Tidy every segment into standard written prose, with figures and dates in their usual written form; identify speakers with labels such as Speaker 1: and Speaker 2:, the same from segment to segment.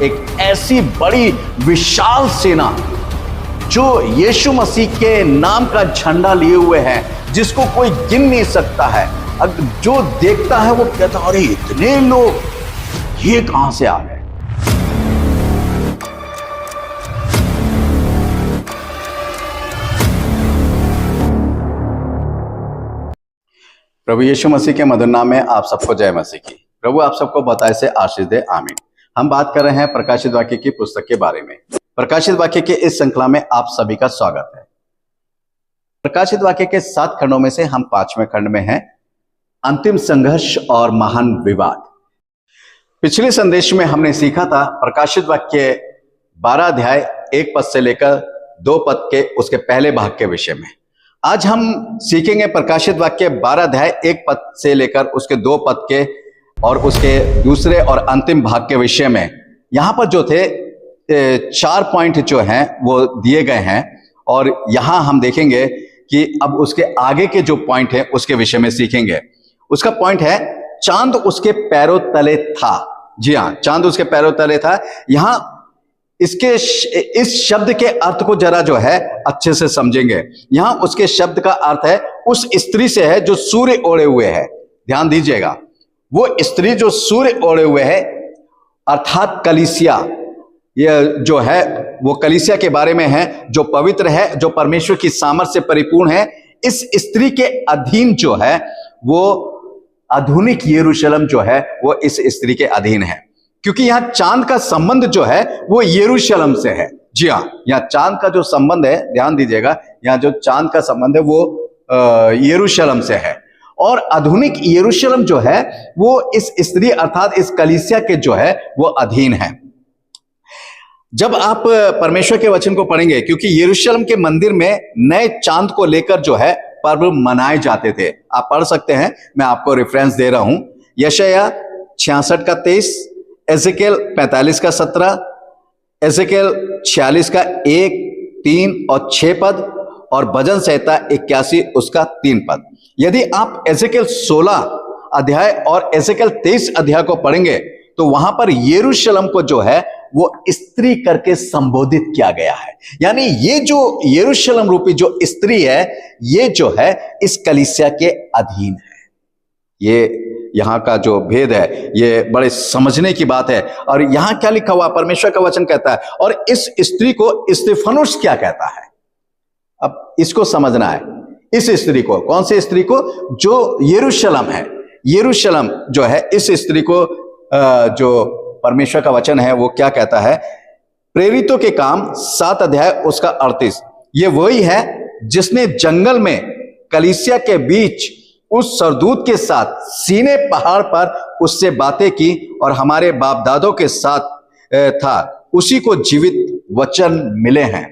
Speaker 1: एक ऐसी बड़ी विशाल सेना जो यीशु मसीह के नाम का झंडा लिए हुए है, जिसको कोई गिन नहीं सकता है। जो देखता है वो कहता है अरे इतने लोग ये कहां से आ गए। प्रभु यीशु मसीह के मधुर नाम में आप सबको जय मसीह की। प्रभु आप सबको बताए से आशीष दे, आमीन। हम बात कर रहे हैं प्रकाशित वाक्य की पुस्तक के बारे में। प्रकाशित वाक्य के इस श्रृंखला में आप सभी का स्वागत है। प्रकाशित वाक्य के 7 खंडों में से हम 5वें खंड में हैं, अंतिम संघर्ष और महान विवाद। पिछले संदेश में हमने सीखा था प्रकाशित वाक्य 12 अध्याय 1 पद से लेकर 2 पद के उसके पहले भाग के विषय में। आज हम सीखेंगे प्रकाशित वाक्य 12 अध्याय 1 पद से लेकर उसके 2 पद के और उसके दूसरे और अंतिम भाग के विषय में। यहां पर जो थे 4 पॉइंट जो हैं वो दिए गए हैं और यहां हम देखेंगे कि अब उसके आगे के जो पॉइंट हैं उसके विषय में सीखेंगे। उसका पॉइंट है चांद उसके पैरों तले था। जी हां, चांद उसके पैरों तले था। यहां इस शब्द के अर्थ को जरा जो है अच्छे से समझेंगे। यहां उसके शब्द का अर्थ है उस स्त्री से है जो सूर्य ओढ़े हुए है। ध्यान दीजिएगा, वो स्त्री जो सूर्य ओढ़े हुए है अर्थात कलीसिया, ये जो है वो कलीसिया के बारे में है, जो पवित्र है, जो परमेश्वर की सामर्थ से परिपूर्ण है। इस स्त्री के अधीन जो है वो आधुनिक यरूशलेम जो है वो इस स्त्री के अधीन है, क्योंकि यहां चांद का संबंध जो है वो यरूशलेम से है। जी हाँ, यहां चांद का जो संबंध है, ध्यान दीजिएगा, यहां जो चांद का संबंध है वो यरूशलेम से है। और आधुनिक यरूशलेम जो है वो इस स्त्री अर्थात इस कलीसिया के जो है वो अधीन है। जब आप परमेश्वर के वचन को पढ़ेंगे, क्योंकि यरूशलेम के मंदिर में नए चांद को लेकर जो है पर्व मनाए जाते थे। आप पढ़ सकते हैं, मैं आपको रेफरेंस दे रहा हूं। यशायाह 66 का 23, एजेकियल 45 का 17, एजेकियल 46 का 1, 3 और 6 पद और भजन संहिता 81 उसका 3 पद। यदि आप एजेकियल 16 अध्याय और एजेकियल 23 अध्याय को पढ़ेंगे तो वहां पर यरूशलेम को जो है वो स्त्री करके संबोधित किया गया है। यानी ये जो यरूशलेम रूपी जो स्त्री है ये जो है इस कलीसिया के अधीन है। ये यहां का जो भेद है ये बड़े समझने की बात है। और यहां क्या लिखा हुआ, परमेश्वर का वचन कहता है, और इस स्त्री को स्तिफनुस क्या कहता है। अब इसको समझना है। इस स्त्री को, कौन सी स्त्री को? जो यरूशलेम है। यरूशलेम जो है इस स्त्री को जो परमेश्वर का वचन है वो क्या कहता है? प्रेरितों के काम 7 अध्याय उसका 38, ये वही है जिसने जंगल में कलीसिया के बीच उस सरदूत के साथ सीने पहाड़ पर उससे बातें की और हमारे बाप दादों के साथ था, उसी को जीवित वचन मिले हैं,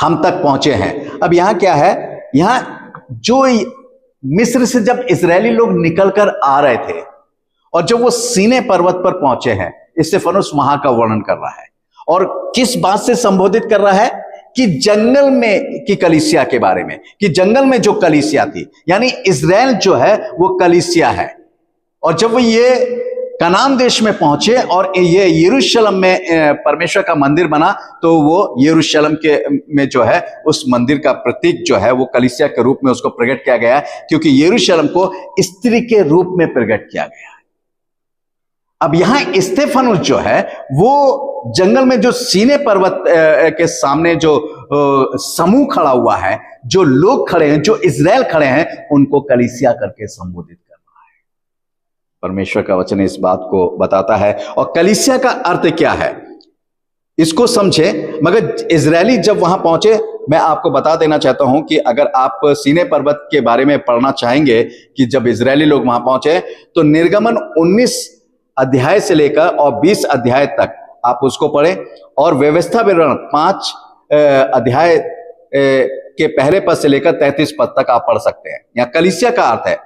Speaker 1: हम तक पहुंचे हैं। अब यहां क्या है? यहां जो मिस्र से जब इजरायली लोग निकलकर आ रहे थे और जब वो सीने पर्वत पर पहुंचे हैं, स्तिफनुस वहां का वर्णन कर रहा है। और किस बात से संबोधित कर रहा है? कि जंगल में की कलीसिया के बारे में, कि जंगल में जो कलीसिया थी, यानी इजराइल जो है वो कलीसिया है। और जब वो ये कनान देश में पहुंचे और ये यरूशलेम में परमेश्वर का मंदिर बना, तो वो यरूशलेम के में जो है उस मंदिर का प्रतीक जो है वो कलीसिया के रूप में उसको प्रकट किया गया, क्योंकि यरूशलेम को स्त्री के रूप में प्रकट किया गया। अब यहां स्तिफनुस जो है वो जंगल में जो सीने पर्वत के सामने जो समूह खड़ा हुआ है, जो लोग खड़े हैं, जो इजराइल खड़े हैं, उनको कलीसिया करके संबोधित कर रहा है। परमेश्वर का वचन इस बात को बताता है। और कलीसिया का अर्थ क्या है इसको समझे। मगर इजरायली जब वहां पहुंचे, मैं आपको बता देना चाहता हूं कि अगर आप सीने पर्वत के बारे में पढ़ना चाहेंगे कि जब इजरायली लोग वहां पहुंचे, तो निर्गमन 19 अध्याय से लेकर और 20 अध्याय तक आप उसको पढ़ें, और व्यवस्था विवरण 5 अध्याय के पहले पद से लेकर 33 पद तक आप पढ़ सकते हैं। यहाँ कलीसिया का अर्थ है,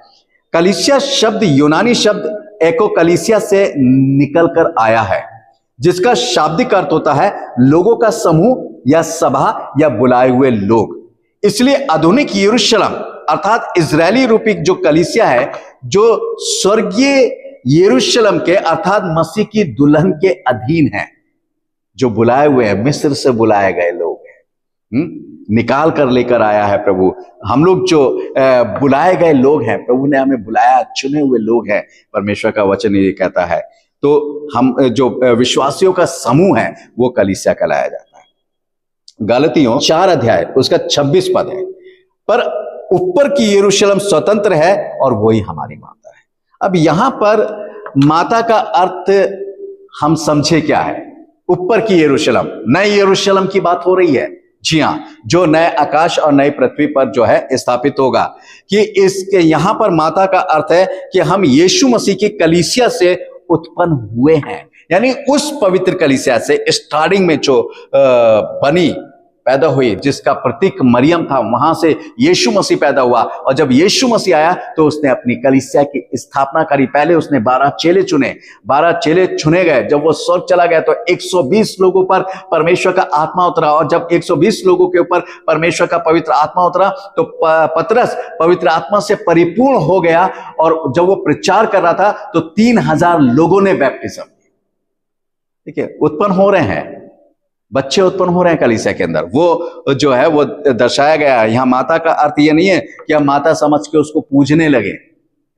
Speaker 1: कलीसिया शब्द यूनानी शब्द एको कलीसिया से निकलकर आया है, जिसका शाब्दिक अर्थ होता है लोगों का समूह या सभा या बुलाए हुए लोग। इसलिए आधुनिक यरूशलेम अर्थात इजरायली रूपी जो कलीसिया है, जो स्वर्गीय यरूशलेम के अर्थात मसीह की दुल्हन के अधीन हैं। जो बुलाए हुए हैं, मिस्र से बुलाए गए लोग हैं, निकाल कर लेकर आया है प्रभु। हम लोग जो बुलाए गए लोग हैं, प्रभु ने हमें बुलाया, चुने हुए लोग हैं। परमेश्वर का वचन ये कहता है। तो हम जो विश्वासियों का समूह है वो कलीसिया कहलाया जाता है। गलातियों 4 अध्याय उसका 26 पद है, पर ऊपर की यरूशलेम स्वतंत्र है और वही हमारी माता है। अब यहां पर माता का अर्थ हम समझे क्या है। ऊपर की यरूशलेम, नई यरूशलेम की बात हो रही है। जी हां, जो नए आकाश और नई पृथ्वी पर जो है स्थापित होगा। कि इसके यहां पर माता का अर्थ है कि हम यीशु मसीह की कलीसिया से उत्पन्न हुए हैं, यानी उस पवित्र कलीसिया से स्टार्टिंग में जो बनी, पैदा हुई, जिसका प्रतीक मरियम था, वहां से यीशु मसीह पैदा हुआ। और जब यीशु मसीह आया तो उसने अपनी कलीसिया की स्थापना करी। पहले उसने 12 चेले चुने, 12 चेले चुने गए। जब वो स्वर्ग चला गया तो 120 लोगों पर परमेश्वर का आत्मा उतरा। और जब 120 लोगों के ऊपर परमेश्वर का पवित्र आत्मा उतरा तो पतरस पवित्र आत्मा से परिपूर्ण हो गया। और जब वो प्रचार कर रहा था तो 3000 लोगों ने बैप्टिज्म। ठीक है, उत्पन्न हो रहे हैं, बच्चे उत्पन्न हो रहे हैं कलीसिया के अंदर। वो जो है वो दर्शाया गया है। यहां माता का अर्थ ये नहीं है कि हम माता समझ के उसको पूजने लगे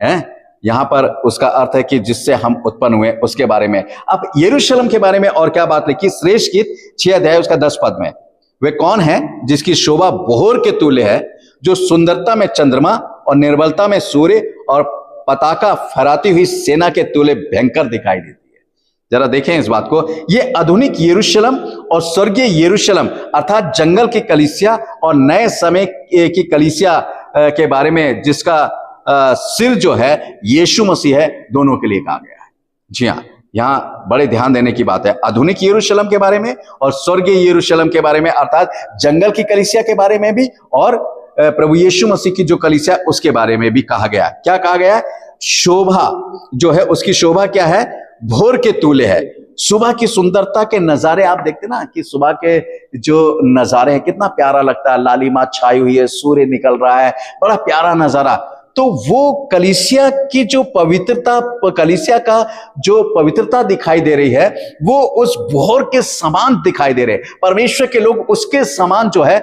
Speaker 1: हैं। यहां पर उसका अर्थ है कि जिससे हम उत्पन्न हुए उसके बारे में। अब यरूशलेम के बारे में और क्या बात लिखी, श्रेष्ठ गीत 6 अध्याय उसका 10 पद में। वे कौन है जिसकी शोभा बोहर के तुल्य है, जो सुंदरता में चंद्रमा और निर्बलता में सूर्य और पताका फहराती हुई सेना के तुल्य भयंकर दिखाई देती है। जरा देखें इस बात को। ये आधुनिक यरूशलेम और स्वर्गीय यरूशलेम अर्थात जंगल की कलीसिया और नए समय की कलीसिया के बारे में, जिसका सिर जो है यीशु मसीह है, दोनों के लिए कहा गया है। जी हाँ, यहां बड़े ध्यान देने की बात है। आधुनिक यरूशलेम के बारे में और स्वर्गीय यरूशलेम के बारे में, अर्थात जंगल की कलीसिया के बारे में भी, और प्रभु यीशु मसीह की जो कलीसिया उसके बारे में भी कहा गया। क्या कहा गया? शोभा जो है, उसकी शोभा क्या है? भोर के तुल्य है। सुबह की सुंदरता के नजारे आप देखते ना, कि सुबह के जो नजारे हैं कितना प्यारा लगता है। लालिमा छाई हुई है, सूर्य निकल रहा है, बड़ा प्यारा नजारा। तो वो कलीसिया की जो पवित्रता, कलीसिया का जो पवित्रता दिखाई दे रही है, वो उस भोर के समान दिखाई दे रहे हैं। परमेश्वर के लोग उसके समान जो है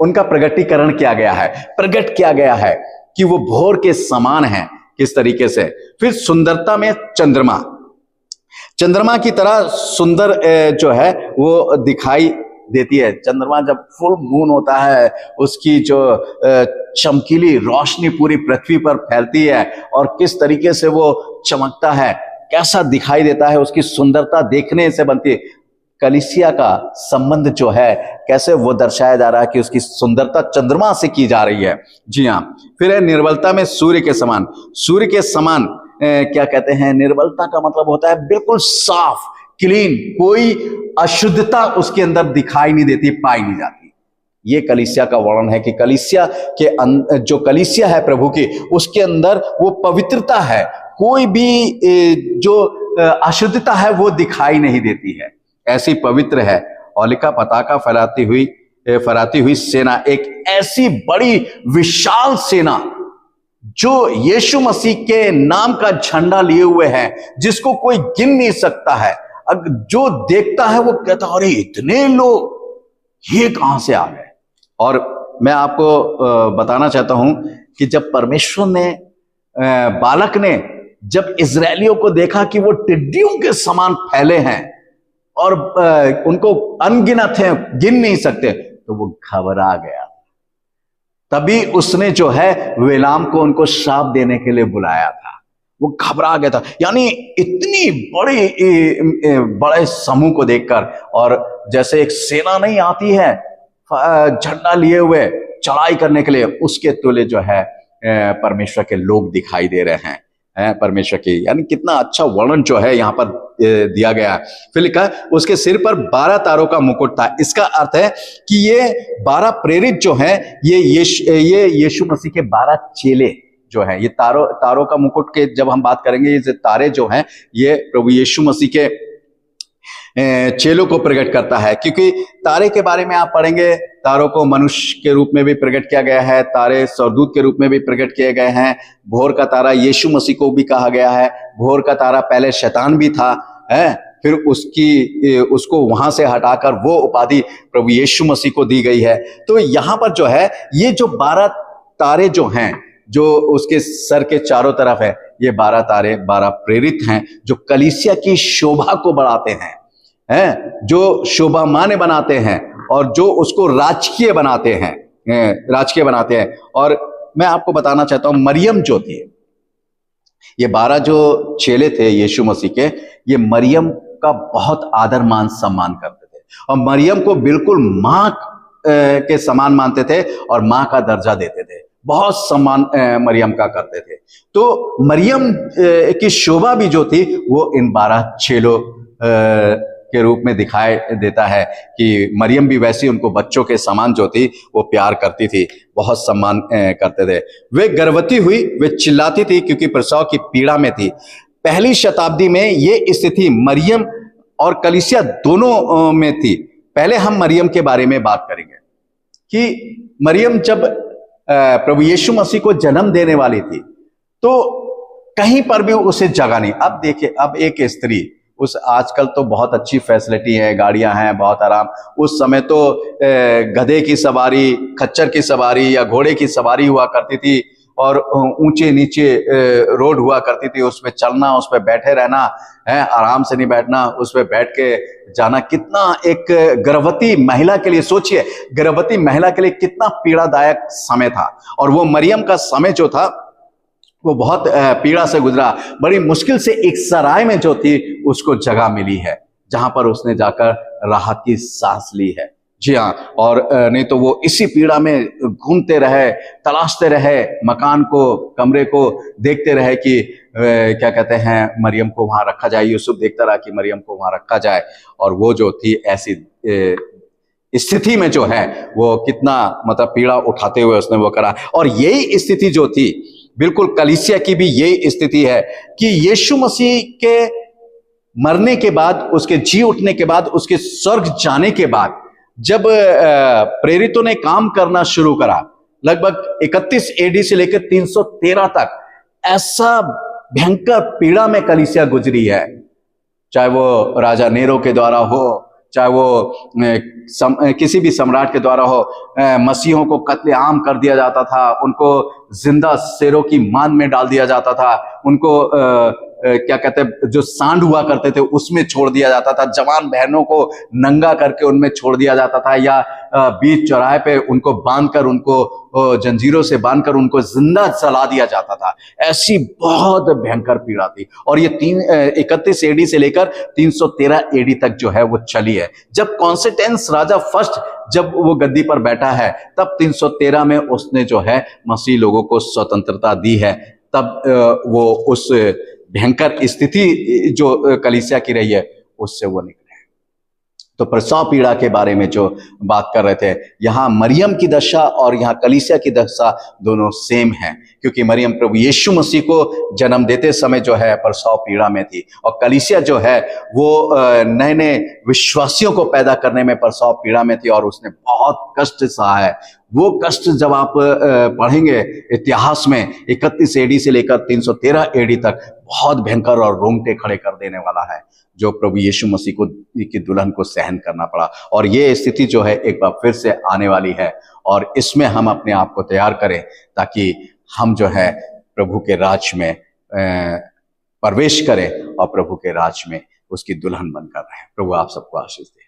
Speaker 1: उनका प्रगटीकरण किया गया है, प्रकट किया गया है कि वो भोर के समान है। किस तरीके से? फिर सुंदरता में चंद्रमा, चंद्रमा की तरह सुंदर जो है वो दिखाई देती है। चंद्रमा जब फुल मून होता है, उसकी जो चमकीली रोशनी पूरी पृथ्वी पर फैलती है और किस तरीके से वो चमकता है, कैसा दिखाई देता है, उसकी सुंदरता देखने से बनती है। कलीसिया का संबंध जो है कैसे वो दर्शाया जा रहा है कि उसकी सुंदरता चंद्रमा से की जा रही है। जी हाँ। फिर है निर्बलता में सूर्य के समान। सूर्य के समान क्या कहते हैं? निर्बलता का मतलब होता है बिल्कुल साफ, क्लीन, कोई अशुद्धता उसके अंदर दिखाई नहीं देती, पाई नहीं जाती। ये कलीसिया का वर्णन है कि कलीसिया के जो कलीसिया है प्रभु की, उसके अंदर वो पवित्रता है, कोई भी जो अशुद्धता है वो दिखाई नहीं देती है, ऐसी पवित्र है। होलिका पताका फहराती हुई सेना, एक ऐसी बड़ी विशाल सेना जो यीशु मसीह के नाम का झंडा लिए हुए है, जिसको कोई गिन नहीं सकता है। जो देखता है वो कहता है अरे इतने लोग, ये कहां से आ गए। और मैं आपको बताना चाहता हूं कि जब परमेश्वर ने बालक ने जब इजरायलियों को देखा कि वो टिड्डियों के समान फैले हैं और उनको अनगिनत हैं, गिन नहीं सकते, तो वो घबरा गया। तभी उसने जो है बिलाम को उनको श्राप देने के लिए बुलाया था। वो घबरा गया था, यानी इतनी बड़े समूह को देखकर। और जैसे एक सेना नहीं आती है झंडा लिए हुए चढ़ाई करने के लिए, उसके तुल्य जो है परमेश्वर के लोग दिखाई दे रहे हैं परमेश्वर की। यानी कितना अच्छा वर्णन जो है यहाँ पर दिया गया है। फिर लिखा उसके सिर पर 12 तारों का मुकुट था। इसका अर्थ है कि ये 12 प्रेरित जो हैं, ये यीशु मसीह के 12 चेले जो हैं। ये तारों का मुकुट के जब हम बात करेंगे, ये तारे जो हैं ये प्रभु यीशु मसीह के चेलों को प्रकट करता है, क्योंकि तारे के बारे में आप पढ़ेंगे, तारों को मनुष्य के रूप में भी प्रकट किया गया है, तारे स्वर्गदूत के रूप में भी प्रकट किए गए हैं। भोर का तारा यीशु मसीह को भी कहा गया है। भोर का तारा पहले शैतान भी था, है, फिर उसको वहां से हटाकर वो उपाधि प्रभु यीशु मसीह को दी गई है। तो यहां पर जो है ये जो 12 तारे जो हैं, जो उसके सर के चारों तरफ है, ये 12 तारे 12 प्रेरित हैं जो कलीसिया की शोभा को बढ़ाते हैं, जो शोभामान बनाते हैं और जो उसको राजकीय बनाते हैं। और मैं आपको बताना चाहता हूं, मरियम जो थी, ये 12 जो चेले थे यीशु मसीह के, ये मरियम का बहुत आदर मान सम्मान करते थे और मरियम को बिल्कुल मां के समान मानते थे और मां का दर्जा देते थे, बहुत सम्मान मरियम का करते थे। तो मरियम की शोभा भी जो थी वो इन 12 चेलों के रूप में दिखाई देता है कि मरियम भी वैसी उनको बच्चों के समान जो थी वो प्यार करती थी, बहुत सम्मान करते थे। वे गर्भवती हुई, वे चिल्लाती थी क्योंकि प्रसव की पीड़ा में थी। पहली शताब्दी में ये स्थिति मरियम और कलीसिया दोनों में थी। पहले हम मरियम के बारे में बात करेंगे कि मरियम जब प्रभु यीशु मसीह को जन्म देने वाली थी तो कहीं पर भी उसे जगह नहीं। अब देखिए, अब एक स्त्री, उस आजकल तो बहुत अच्छी फैसिलिटी है, गाड़ियां हैं, बहुत आराम। उस समय तो गधे की सवारी, खच्चर की सवारी या घोड़े की सवारी हुआ करती थी और ऊंचे नीचे रोड हुआ करती थी, उसमें चलना, उस पर बैठे रहना है, आराम से नहीं बैठना, उस पर बैठ के जाना कितना एक गर्भवती महिला के लिए, सोचिए गर्भवती महिला के लिए कितना पीड़ादायक समय था। और वो मरियम का समय जो था वो बहुत पीड़ा से गुजरा। बड़ी मुश्किल से एक सराय में जो थी उसको जगह मिली है जहां पर उसने जाकर राहत की सांस ली है। जी हाँ, और नहीं तो वो इसी पीड़ा में घूमते रहे, तलाशते रहे मकान को, कमरे को, देखते रहे कि क्या कहते हैं मरियम को वहां रखा जाए। यूसुफ देखता रहा कि मरियम को वहां रखा जाए, और वो जो थी ऐसी स्थिति में जो है वो कितना मतलब पीड़ा उठाते हुए उसने वो करा। और यही स्थिति जो थी, बिल्कुल कलीसिया की भी यही स्थिति है कि यीशु मसीह के मरने के बाद, उसके जी उठने के बाद, उसके स्वर्ग जाने के बाद जब प्रेरितों ने काम करना शुरू करा, लगभग 31 एडी से लेकर 313 तक ऐसा भयंकर पीड़ा में कलीसिया गुजरी है। चाहे वो राजा नेरो के द्वारा हो, चाहे वो किसी भी सम्राट के द्वारा हो, मसीहों को कत्लेआम कर दिया जाता था, उनको जिंदा शेरों की मान में डाल दिया जाता था, उनको क्या कहते हैं जो सांड हुआ करते थे उसमें छोड़ दिया जाता था, जवान बहनों को नंगा करके उनमें छोड़ दिया जाता था, या बीच चौराहे पे उनको बांधकर, उनको जंजीरों से बांधकर उनको जिंदा जला दिया जाता था। ऐसी बहुत भयंकर पीड़ा थी। और ये 31 एडी से लेकर 313 एडी तक जो है वो चली है। जब कॉन्स्टेंस राजा फर्स्ट जब वो गद्दी पर बैठा है, तब 313 में उसने जो है मसीह लोगों को स्वतंत्रता दी है। तब वो उस भयंकर स्थिति जो कलीसिया की रही है उससे वो निकले। तो प्रसव पीड़ा के बारे में जो बात कर रहे थे, यहाँ मरियम की दशा और यहाँ कलीसिया की दशा दोनों सेम है, क्योंकि मरियम प्रभु यीशु मसीह को जन्म देते समय जो है प्रसव पीड़ा में थी, और कलीसिया जो है वो नए नए विश्वासियों को पैदा करने में प्रसव पीड़ा में थी, और उसने बहुत कष्ट सहा है। वो कष्ट जब आप पढ़ेंगे इतिहास में 31 एडी से लेकर 313 एडी तक, बहुत भयंकर और रोंगटे खड़े कर देने वाला है, जो प्रभु यीशु मसीह को की दुल्हन को सहन करना पड़ा। और ये स्थिति जो है एक बार फिर से आने वाली है, और इसमें हम अपने आप को तैयार करें ताकि हम जो है प्रभु के राज में प्रवेश करें और प्रभु के राज में उसकी दुल्हन बनकर रहें। प्रभु आप सबको आशीष दे।